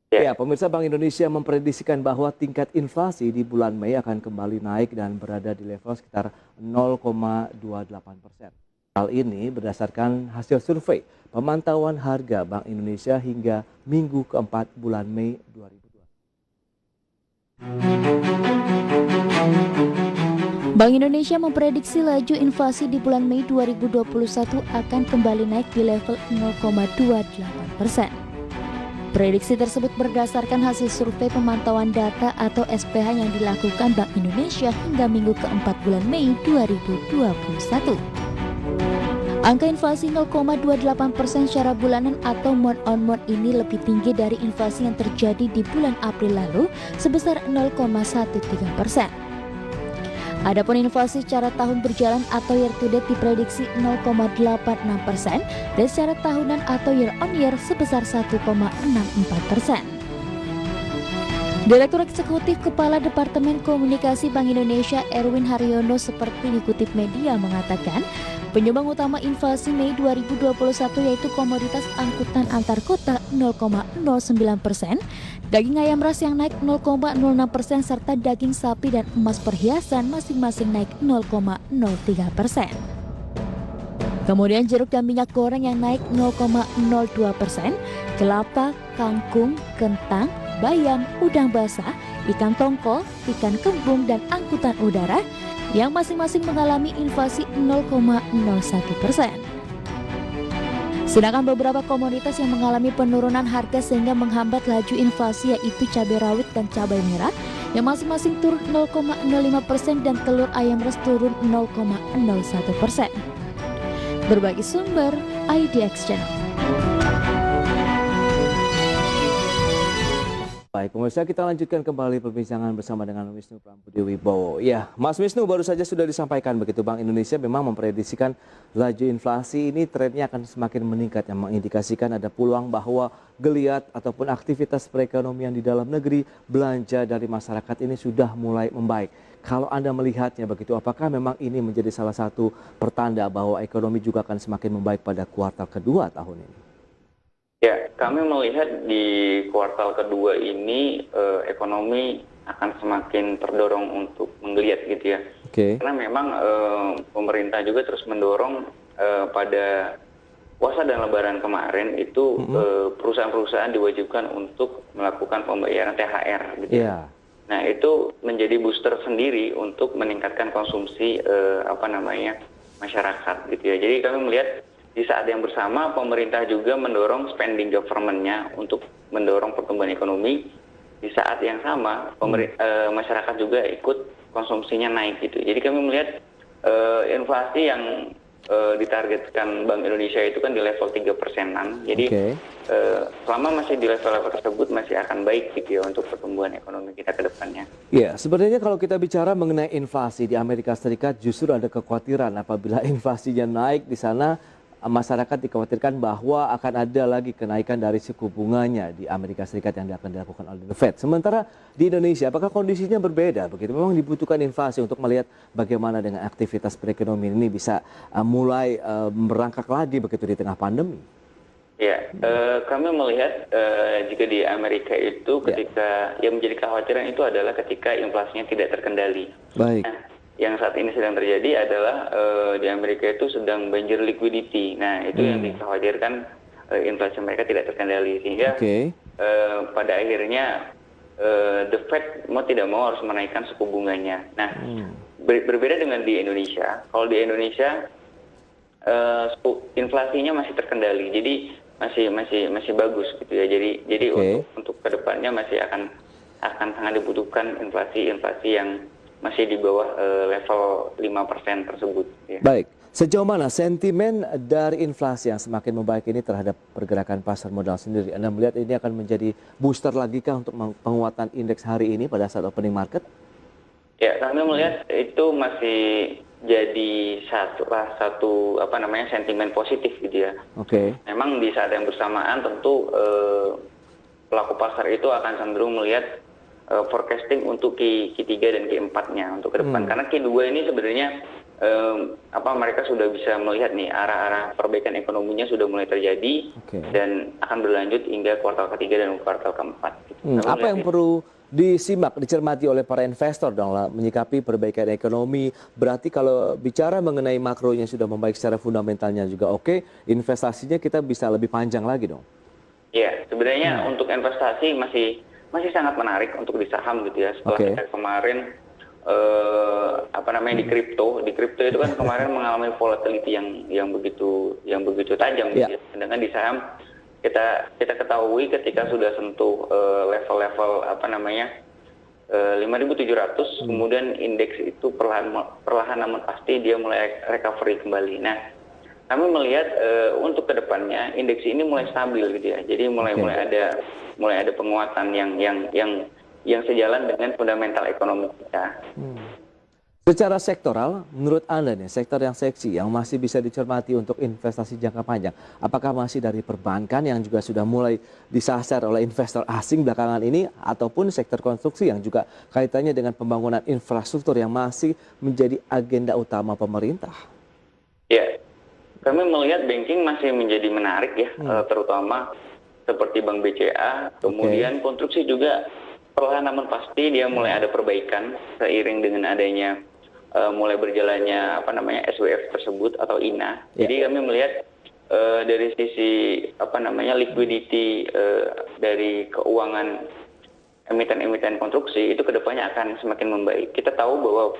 Ya, Ya, pemirsa, Bank Indonesia memprediksikan bahwa tingkat inflasi di bulan Mei akan kembali naik dan berada di level sekitar 0,28%. Hal ini berdasarkan hasil survei pemantauan harga Bank Indonesia hingga minggu keempat bulan Mei 2020. Bank Indonesia memprediksi laju inflasi di bulan Mei 2021 akan kembali naik di level 0,28%. Prediksi tersebut berdasarkan hasil survei pemantauan data atau SPH yang dilakukan Bank Indonesia hingga minggu keempat bulan Mei 2021. Angka inflasi 0,28% secara bulanan atau month on month ini lebih tinggi dari inflasi yang terjadi di bulan April lalu sebesar 0,13%. Adapun inflasi secara tahun berjalan atau year to date diprediksi 0,86% dan secara tahunan atau year on year sebesar 1,64%. Direktur Eksekutif Kepala Departemen Komunikasi Bank Indonesia Erwin Haryono seperti dikutip media mengatakan, penyumbang utama inflasi Mei 2021 yaitu komoditas angkutan antar kota 0,09%, daging ayam ras yang naik 0,06% serta daging sapi dan emas perhiasan masing-masing naik 0,03%. Kemudian jeruk dan minyak goreng yang naik 0,02%, kelapa, kangkung, kentang, bayam, udang basah, ikan tongkol, ikan kembung dan angkutan udara yang masing-masing mengalami inflasi 0,01%. Sedangkan beberapa komoditas yang mengalami penurunan harga sehingga menghambat laju inflasi yaitu cabai rawit dan cabai merah yang masing-masing turun 0,05% dan telur ayam ras turun 0,01%. Berbagi sumber, IDX Channel. Baik, pemirsa, kita lanjutkan kembali perbincangan bersama dengan Wisnu Prambudya Wibowo. Ya, Mas Wisnu, baru saja sudah disampaikan begitu, Bank Indonesia memang memprediksikan laju inflasi ini trennya akan semakin meningkat, yang mengindikasikan ada peluang bahwa geliat ataupun aktivitas perekonomian di dalam negeri, belanja dari masyarakat ini sudah mulai membaik. Kalau Anda melihatnya begitu, apakah memang ini menjadi salah satu pertanda bahwa ekonomi juga akan semakin membaik pada kuartal kedua tahun ini? ya, kami melihat di kuartal kedua ini ekonomi akan semakin terdorong untuk menggeliat gitu ya. Oke. Karena memang pemerintah juga terus mendorong pada puasa dan lebaran kemarin itu perusahaan-perusahaan diwajibkan untuk melakukan pembayaran THR gitu ya. Iya. Nah, itu menjadi booster sendiri untuk meningkatkan konsumsi masyarakat gitu ya. Jadi kami melihat di saat yang bersama pemerintah juga mendorong spending government-nya untuk mendorong pertumbuhan ekonomi. Di saat yang sama masyarakat juga ikut konsumsinya naik gitu. Jadi kami melihat inflasi yang ditargetkan Bank Indonesia itu kan di level 3%-an. Jadi selama masih di level-level tersebut masih akan baik gitu ya untuk pertumbuhan ekonomi kita ke depannya. Ya, sebenarnya kalau kita bicara mengenai inflasi di Amerika Serikat justru ada kekhawatiran apabila inflasinya naik di sana, masyarakat dikhawatirkan bahwa akan ada lagi kenaikan dari suku bunganya di Amerika Serikat yang akan dilakukan oleh The Fed. Sementara di Indonesia, apakah kondisinya berbeda? Begitu, memang dibutuhkan inflasi untuk melihat bagaimana dengan aktivitas perekonomian ini bisa mulai merangkak lagi begitu di tengah pandemi. Ya, kami melihat jika di Amerika itu ketika yang menjadi kekhawatiran itu adalah ketika inflasinya tidak terkendali. Baik. Nah, yang saat ini sedang terjadi adalah di Amerika itu sedang banjir liquidity. Nah, itu yang dikhawatirkan inflasi mereka tidak terkendali sehingga pada akhirnya The Fed mau tidak mau harus menaikkan suku bunganya. Nah, berbeda dengan di Indonesia. Kalau di Indonesia inflasinya masih terkendali, jadi masih bagus gitu ya. Jadi untuk kedepannya masih akan sangat dibutuhkan inflasi yang masih di bawah level 5% tersebut. Ya. Baik, sejauh mana sentimen dari inflasi yang semakin membaik ini terhadap pergerakan pasar modal sendiri? Anda melihat ini akan menjadi booster lagi kah untuk penguatan indeks hari ini pada saat opening market? Ya, kami melihat itu masih jadi satu sentimen positif gitu ya. Memang di saat yang bersamaan tentu pelaku pasar itu akan cenderung melihat forecasting untuk Q3 dan Q4-nya untuk ke depan. Karena Q2 ini sebenarnya mereka sudah bisa melihat nih arah-arah perbaikan ekonominya sudah mulai terjadi dan akan berlanjut hingga kuartal ketiga dan kuartal keempat. Apa yang perlu disimak, dicermati oleh para investor dong lah menyikapi perbaikan ekonomi? Berarti kalau bicara mengenai makronya sudah membaik secara fundamentalnya juga investasinya kita bisa lebih panjang lagi dong. Ya, sebenarnya untuk investasi masih sangat menarik untuk di saham gitu ya. Setelah kita kemarin di kripto itu kan kemarin mengalami volatility yang begitu tajam gitu ya. Sedangkan di saham kita ketahui ketika sudah sentuh level-level 5.700 kemudian indeks itu perlahan namun pasti dia mulai recovery kembali. Nah, kami melihat untuk kedepannya indeks ini mulai stabil gitu ya. Jadi mulai ada penguatan yang sejalan dengan fundamental ekonomi kita. Secara sektoral, menurut Anda nih, sektor yang seksi yang masih bisa dicermati untuk investasi jangka panjang, apakah masih dari perbankan yang juga sudah mulai disasar oleh investor asing belakangan ini, ataupun sektor konstruksi yang juga kaitannya dengan pembangunan infrastruktur yang masih menjadi agenda utama pemerintah? Ya, kami melihat banking masih menjadi menarik ya, terutama seperti Bank BCA, kemudian konstruksi juga perlahan namun pasti dia mulai ada perbaikan seiring dengan adanya mulai berjalannya SWF tersebut atau INA. Jadi kami melihat dari sisi liquidity dari keuangan emiten-emiten konstruksi itu kedepannya akan semakin membaik. Kita tahu bahwa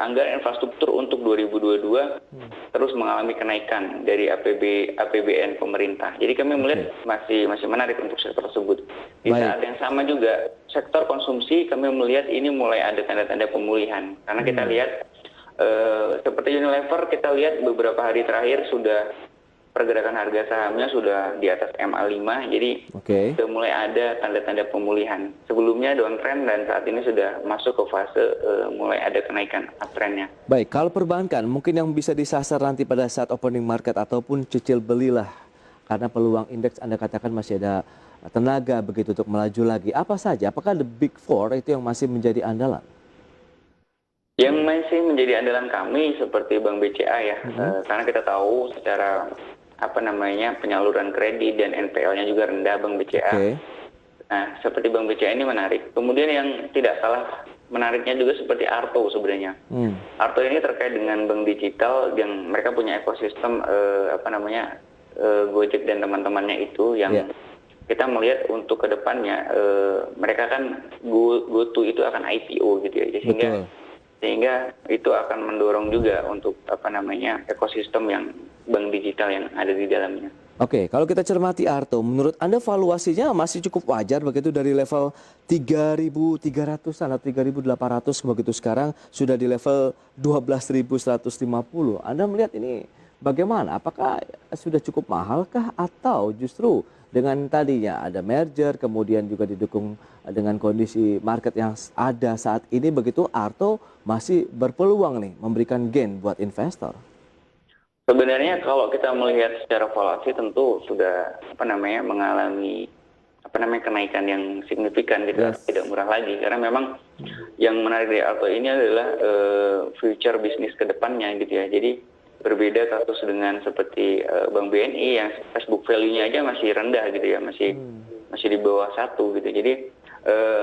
anggaran infrastruktur untuk 2022 terus mengalami kenaikan dari APBN pemerintah. Jadi kami melihat masih menarik untuk sektor tersebut. Di saat yang sama juga sektor konsumsi kami melihat ini mulai ada tanda-tanda pemulihan. Karena kita lihat seperti Unilever, kita lihat beberapa hari terakhir sudah pergerakan harga sahamnya sudah di atas MA5, jadi sudah mulai ada tanda-tanda pemulihan. Sebelumnya downtrend dan saat ini sudah masuk ke fase mulai ada kenaikan uptrendnya. Baik, kalau perbankan mungkin yang bisa disasar nanti pada saat opening market ataupun cicil belilah, karena peluang indeks Anda katakan masih ada tenaga begitu untuk melaju lagi. Apa saja? Apakah the big four itu yang masih menjadi andalan? Yang masih menjadi andalan kami seperti Bank BCA ya, karena kita tahu secara penyaluran kredit dan NPL-nya juga rendah Bank BCA. Nah, seperti Bank BCA ini menarik. Kemudian yang tidak kalah menariknya juga seperti Arto sebenarnya. Arto ini terkait dengan bank digital yang mereka punya ekosistem Gojek dan teman-temannya itu yang kita melihat untuk kedepannya mereka kan GoTo itu akan IPO gitu ya. Sehingga itu akan mendorong juga untuk ekosistem yang bank digital yang ada di dalamnya. Oke, kalau kita cermati Arto, menurut Anda valuasinya masih cukup wajar begitu dari level 3.300-an atau 3.800 begitu sekarang sudah di level 12.150. Anda melihat ini bagaimana? Apakah sudah cukup mahalkah atau justru dengan tadinya ada merger kemudian juga didukung dengan kondisi market yang ada saat ini begitu Arto masih berpeluang nih memberikan gain buat investor? Sebenarnya kalau kita melihat secara valuasi tentu sudah mengalami kenaikan yang signifikan gitu, tidak murah lagi karena memang yang menarik dari Arto ini adalah future bisnis ke depannya gitu ya. Jadi berbeda kasus dengan seperti Bank BNI yang Facebook value-nya aja masih rendah gitu ya, masih di bawah 1 gitu. Jadi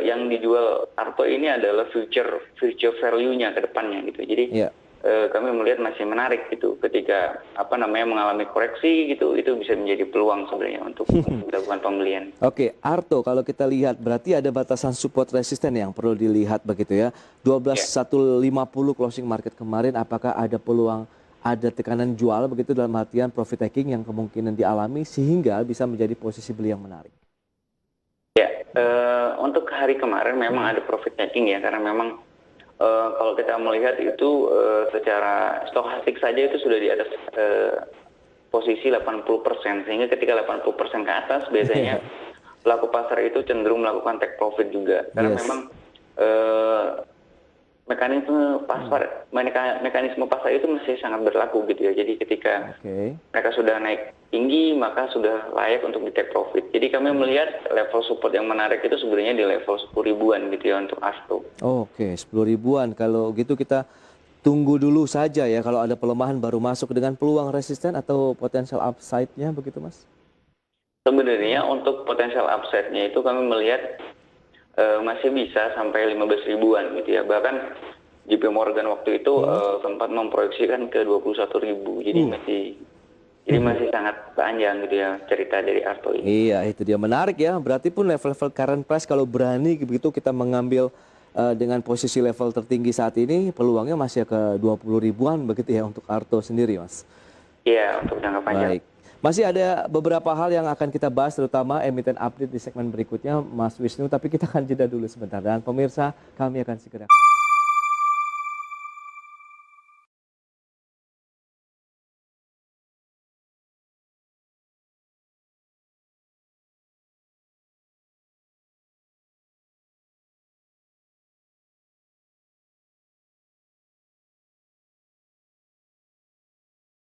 yang dijual Arto ini adalah future value-nya ke depannya gitu. Jadi kami melihat masih menarik gitu ketika mengalami koreksi gitu, itu bisa menjadi peluang sebenarnya untuk melakukan pembelian. Oke, Arto kalau kita lihat berarti ada batasan support resisten yang perlu dilihat begitu ya. 12.150 closing market kemarin, apakah ada peluang ada tekanan jual begitu dalam artian profit taking yang kemungkinan dialami sehingga bisa menjadi posisi beli yang menarik? Ya, untuk hari kemarin memang ada profit taking ya, karena memang kalau kita melihat itu secara stokastik saja itu sudah di atas posisi 80%, sehingga ketika 80% ke atas biasanya pelaku pasar itu cenderung melakukan take profit juga, karena memang mekanisme pasar itu masih sangat berlaku gitu ya. Jadi ketika mereka sudah naik tinggi maka sudah layak untuk di take profit. Jadi kami melihat level support yang menarik itu sebenarnya di level 10 ribuan gitu ya untuk Arto. Oke, 10 ribuan. Kalau gitu kita tunggu dulu saja ya, kalau ada pelemahan baru masuk dengan peluang resisten atau potensial upside-nya begitu Mas? Sebenarnya untuk potensial upside-nya itu kami melihat masih bisa sampai 15 ribuan gitu ya. Bahkan JP Morgan waktu itu sempat memproyeksikan ke 21 ribu. Jadi masih sangat panjang gitu ya cerita dari Arto ini. Iya, itu dia, menarik ya. Berarti pun level-level current price kalau berani begitu kita mengambil dengan posisi level tertinggi saat ini, peluangnya masih ke 20 ribuan begitu ya untuk Arto sendiri, Mas. Iya, untuk jangka panjang. Baik. Masih ada beberapa hal yang akan kita bahas, terutama emiten update di segmen berikutnya, Mas Wisnu. Tapi kita akan jeda dulu sebentar. Dan pemirsa, kami akan segera